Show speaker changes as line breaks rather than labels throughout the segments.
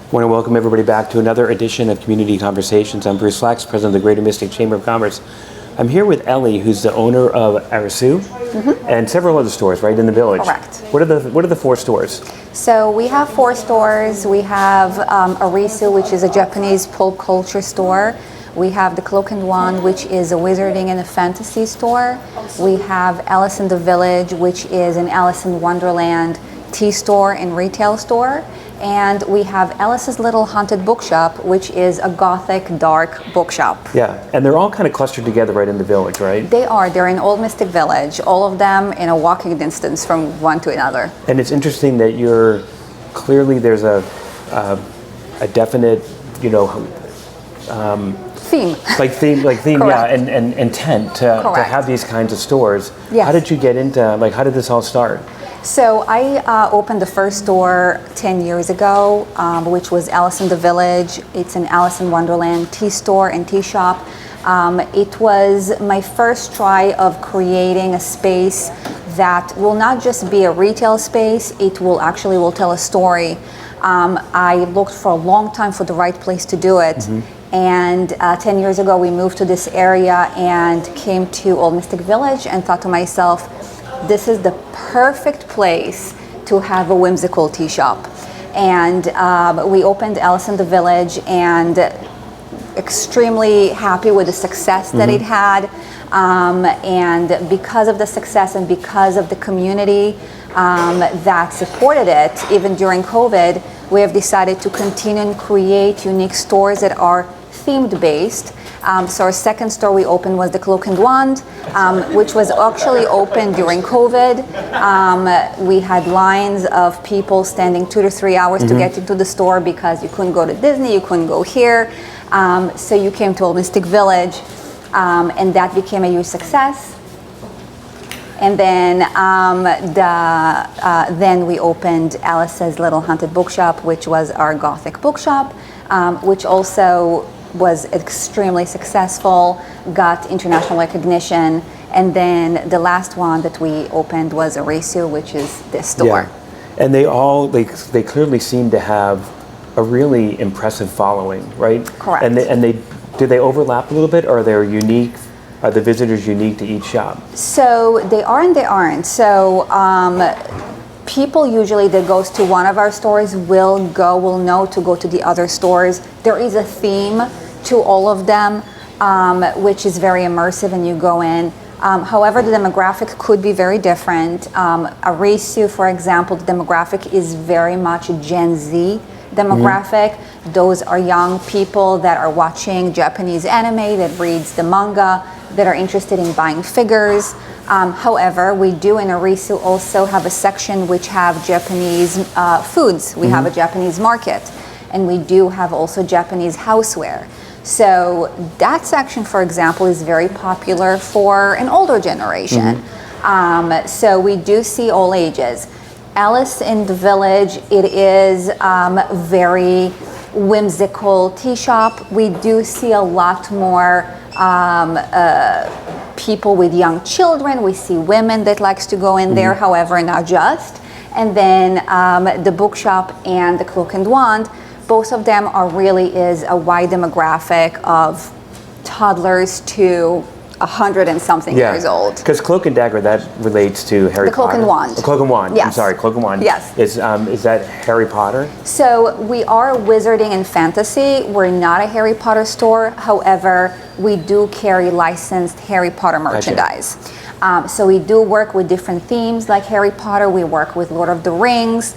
I want to welcome everybody back to another edition of Community Conversations. I'm Bruce Flax, president of the Greater Mystic Chamber of Commerce. I'm here with Ellie, who's the owner of Arisu and several other stores right in the village.
Correct.
What are the 4 stores?
So we have 4 stores. We have Arisu, which is a Japanese pulp culture store. We have the Cloak and Wand, which is a wizarding and a fantasy store. We have Alice in the Village, which is an Alice in Wonderland tea store and retail store. And we have Alice's Little Haunted Bookshop, which is a gothic, dark bookshop.
Yeah, and they're all kind of clustered together right in the village, right?
They're in Old Mystic Village, all of them in a walking distance from one to another.
And it's interesting that there's a definite,
Theme,
yeah, and intent to have these kinds of stores.
Yes.
How did you get into, how did this all start?
So I opened the first store 10 years ago, which was Alice in the Village. It's an Alice in Wonderland tea store and tea shop. It was my first try of creating a space that will not just be a retail space, it will tell a story. I looked for a long time for the right place to do it. And 10 years ago, we moved to this area and came to Old Mystic Village and thought to myself, this is the perfect place to have a whimsical tea shop. And we opened Alice in the Village and extremely happy with the success that it had. And because of the success and because of the community that supported it, even during COVID, we have decided to continue and create unique stores that are themed based. So our second store we opened was the Cloak and Wand, which was actually open during COVID. We had lines of people standing 2 to 3 hours to get into the store because you couldn't go to Disney, you couldn't go here. So you came to Old Mystic Village, and that became a huge success. And then then we opened Alice's Little Haunted Bookshop, which was our gothic bookshop, which also was extremely successful, got international recognition. And then the last one that we opened was Arisu, which is this store.
Yeah. And they clearly seem to have a really impressive following, right?
Correct.
And do they overlap a little bit, or are they unique? Are the visitors unique to each shop?
So they are and they aren't. So people usually that goes to one of our stores will know to go to the other stores. There is a theme to all of them, which is very immersive, and you go in. However, the demographic could be very different. Arisu, for example, the demographic is very much a Gen Z demographic. Those are young people that are watching Japanese anime, that reads the manga, that are interested in buying figures. However, we do in Arisu also have a section which have Japanese foods. We have a Japanese market, and we do have also Japanese houseware. So that section, for example, is very popular for an older generation. So we do see all ages. Alice in the Village, it is very whimsical tea shop. We do see a lot more people with young children. We see women that likes to go in there, however, not just. And then the bookshop and the Cloak and Wand, both of them is a wide demographic of toddlers to 100 and something years old.
Because Cloak and Dagger, that relates to Harry Potter.
The Cloak and Wand.
The Cloak and Wand.
Yes.
I'm sorry, Cloak and Wand.
Yes.
Is that Harry Potter?
So we are wizarding and fantasy. We're not a Harry Potter store. However, we do carry licensed Harry Potter merchandise. So we do work with different themes like Harry Potter. We work with Lord of the Rings.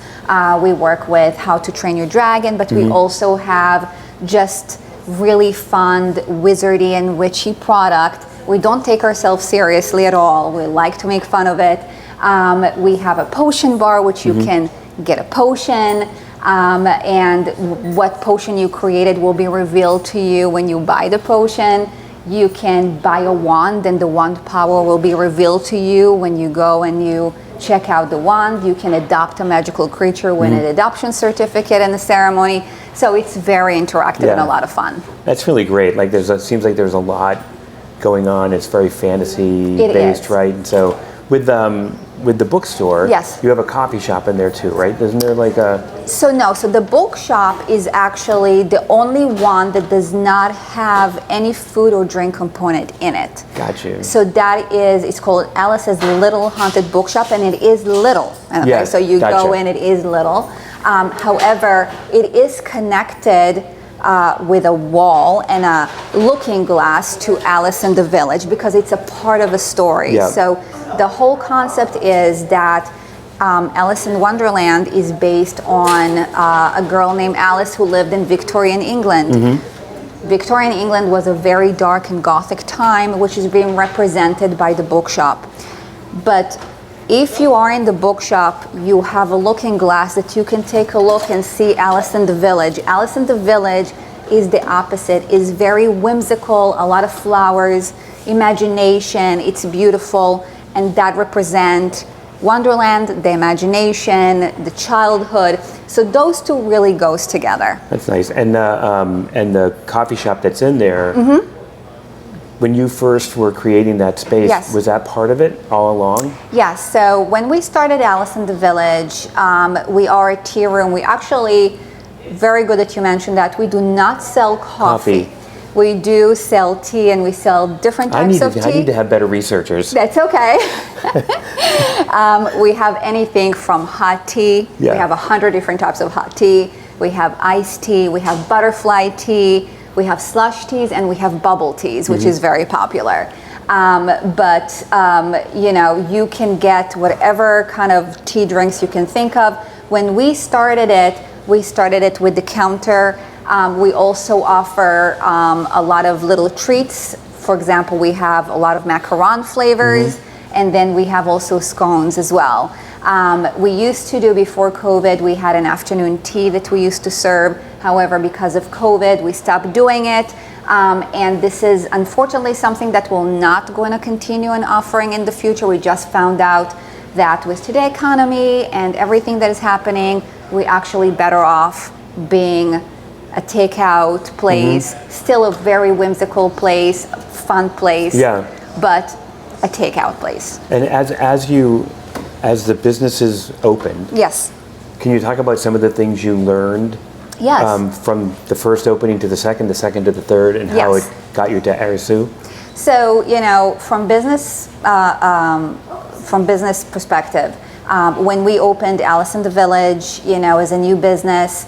We work with How to Train Your Dragon. But we also have just really fun wizardy and witchy product. We don't take ourselves seriously at all. We like to make fun of it. We have a potion bar, which you can get a potion, and what potion you created will be revealed to you when you buy the potion. You can buy a wand, and the wand power will be revealed to you when you go and you check out the wand. You can adopt a magical creature, win an adoption certificate in the ceremony. So it's very interactive and a lot of fun.
That's really great. Like seems like there's a lot going on. It's very fantasy based, right? And so with with the bookstore,
Yes.
you have a coffee shop in there too, right? Isn't there like a...
So no, so the bookshop is actually the only one that does not have any food or drink component in it.
Got you.
So that is, it's called Alice's Little Haunted Bookshop, and it is little. Okay,
Yes,
so you
gotcha.
go in, it is little. However, it is connected with a wall and a looking glass to Alice in the Village because it's a part of a story.
Yeah.
So the whole concept is that Alice in Wonderland is based on a girl named Alice who lived in Victorian England. Victorian England was a very dark and gothic time, which is being represented by the bookshop. But if you are in the bookshop, you have a looking glass that you can take a look and see Alice in the Village. Alice in the Village is the opposite, is very whimsical, a lot of flowers, imagination, it's beautiful, and that represents Wonderland, the imagination, the childhood. So those two really goes together.
That's nice. And the coffee shop that's in there, when you first were creating that space,
Yes.
was that part of it all along?
Yes, so when we started Alice in the Village, we are a tea room. We actually, very good that you mentioned that, we do not sell coffee. We do sell tea and we sell different types of tea.
I need to have better researchers.
That's okay. We have anything from hot tea.
Yeah.
We have 100 different types of hot tea. We have iced tea. We have butterfly tea. We have slush teas, and we have bubble teas, which is very popular. You know, you can get whatever kind of tea drinks you can think of. When we started it with the counter. We also offer a lot of little treats. For example, we have a lot of macaron flavors, and then we have also scones as well. We used to do, before COVID, we had an afternoon tea that we used to serve. However, because of COVID, we stopped doing it. And this is unfortunately something that we're not going to continue in offering in the future. We just found out that with today's economy and everything that is happening, we're actually better off being a takeout place, still a very whimsical place, fun place, but a takeout place.
And as the businesses opened,
Yes.
can you talk about some of the things you learned from the first opening to the second to the third, and how it got you to Arisu?
So, you know, from business perspective, when we opened Alice in the Village, you know, as a new business,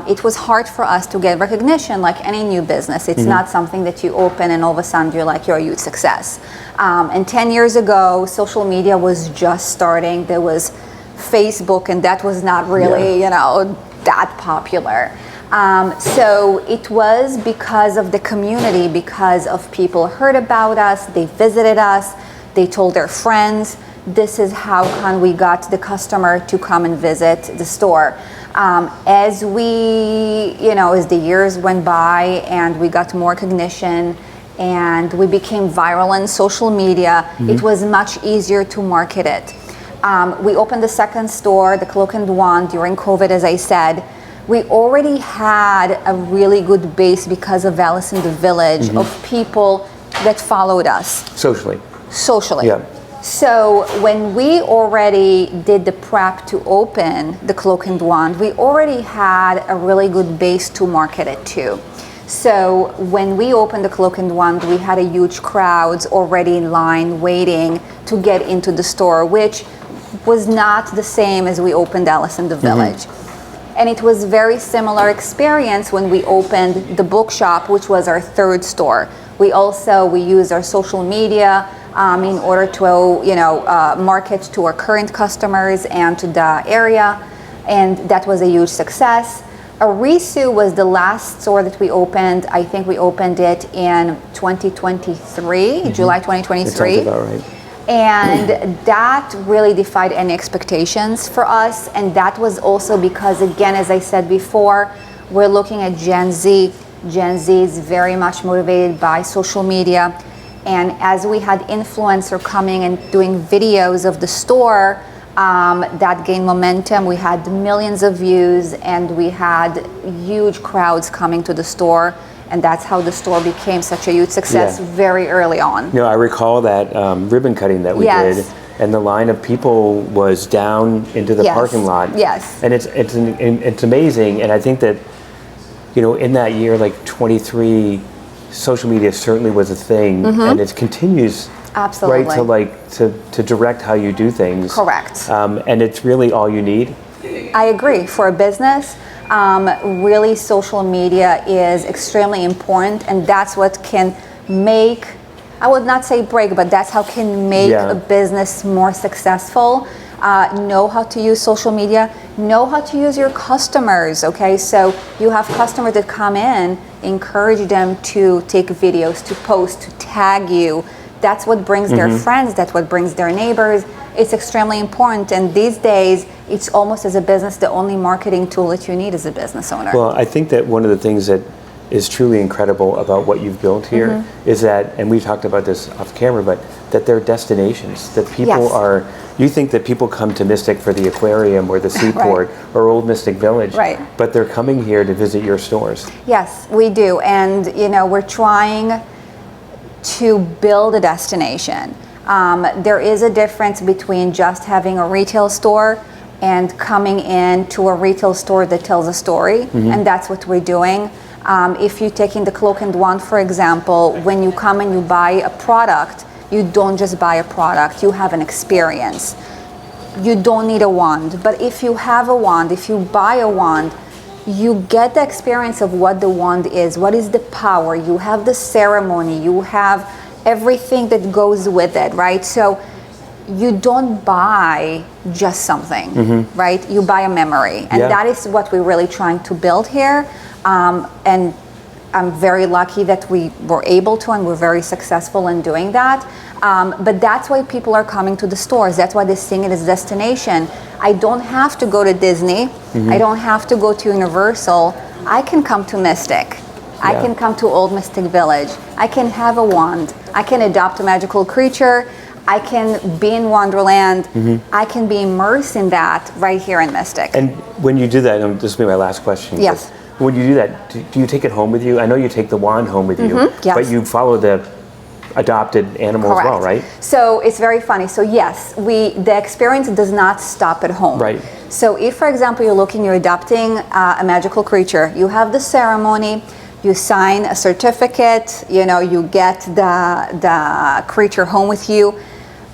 it was hard for us to get recognition like any new business. It's not something that you open and all of a sudden you're a huge success. And 10 years ago, social media was just starting. There was Facebook, and that was not really, you know, that popular. So it was because of the community, because of people heard about us, they visited us, they told their friends. This is how we got the customer to come and visit the store. As the years went by and we got more recognition and we became viral on social media, it was much easier to market it. We opened the second store, the Cloak and Wand, during COVID, as I said. We already had a really good base because of Alice in the Village of people that followed us. Socially.
Yeah.
So when we already did the prep to open the Cloak and Wand, we already had a really good base to market it to. So when we opened the Cloak and Wand, we had a huge crowds already in line waiting to get into the store, which was not the same as we opened Alice in the Village. And it was very similar experience when we opened the bookshop, which was our third store. We used our social media in order to market to our current customers and to the area, and that was a huge success. Arisu was the last store that we opened. I think we opened it in 2023, July 2023.
That sounds about right.
And that really defied any expectations for us. And that was also because, again, as I said before, we're looking at Gen Z. Gen Z is very much motivated by social media. And as we had influencer coming and doing videos of the store, that gained momentum. We had millions of views and we had huge crowds coming to the store. And that's how the store became such a huge success very early on.
I recall that ribbon cutting that we did, and the line of people was down into the
Yes.
parking lot.
Yes.
And it's amazing, and I think that, you know, in that year, like 23, social media certainly was a thing, and it continues.
Absolutely.
Right, to like to direct how you do things.
Correct.
And it's really all you need.
I agree. For a business, really social media is extremely important, and that's what can make, I would not say break, but that's how can make a business more successful. Know how to use social media, know how to use your customers, okay? So you have customers that come in, encourage them to take videos, to post, to tag you. That's what brings their friends, that's what brings their neighbors. It's extremely important, and these days, it's almost as a business, the only marketing tool that you need as a business owner.
Well, I think that one of the things that is truly incredible about what you've built here is that, and we talked about this off camera, but that they're destinations, that people are, you think that people come to Mystic for the aquarium or the seaport or Old Mystic Village, but they're coming here to visit your stores.
Yes, we do, and you know, we're trying to build a destination. There is a difference between just having a retail store and coming in to a retail store that tells a story, and that's what we're doing. If you're taking the Cloak and Wand, for example, when you come and you buy a product, you don't just buy a product, you have an experience. You don't need a wand, but if you have a wand, if you buy a wand, you get the experience of what the wand is, what is the power, you have the ceremony, you have everything that goes with it, right? So you don't buy just something, right? You buy a memory, and that is what we're really trying to build here. And I'm very lucky that we were able to, and we're very successful in doing that. But that's why people are coming to the stores. That's why they're seeing it as a destination. I don't have to go to Disney. I don't have to go to Universal. I can come to Mystic. I can come to Old Mystic Village. I can have a wand. I can adopt a magical creature. I can be in Wonderland. I can be immersed in that right here in Mystic.
And when you do that, and this will be my last question.
Yes.
When you do that, do you take it home with you? I know you take the wand home with you,
Yes.
but you follow the adopted animal as well, right?
So it's very funny. So yes, the experience does not stop at home.
Right.
So if, for example, you're adopting a magical creature, you have the ceremony, you sign a certificate, you get the creature home with you,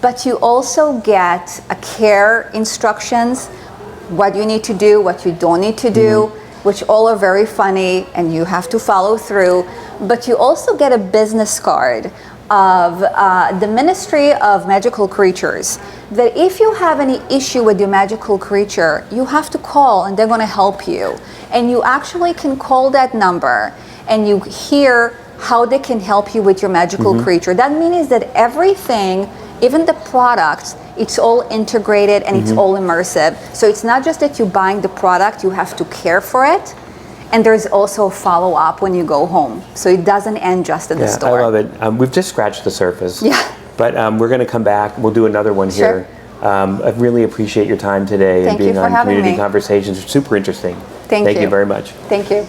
but you also get a care instructions, what you need to do, what you don't need to do, which all are very funny and you have to follow through. But you also get a business card of the Ministry of Magical Creatures, that if you have any issue with your magical creature, you have to call and they're going to help you. And you actually can call that number and you hear how they can help you with your magical creature. That means that everything, even the products, it's all integrated and it's all immersive. So it's not just that you're buying the product, you have to care for it. And there's also a follow-up when you go home. So it doesn't end just at the store.
I love it. We've just scratched the surface.
Yeah.
But we're going to come back. We'll do another one here. I really appreciate your time today and being on Community Conversations. Super interesting.
Thank you
very much.
Thank you.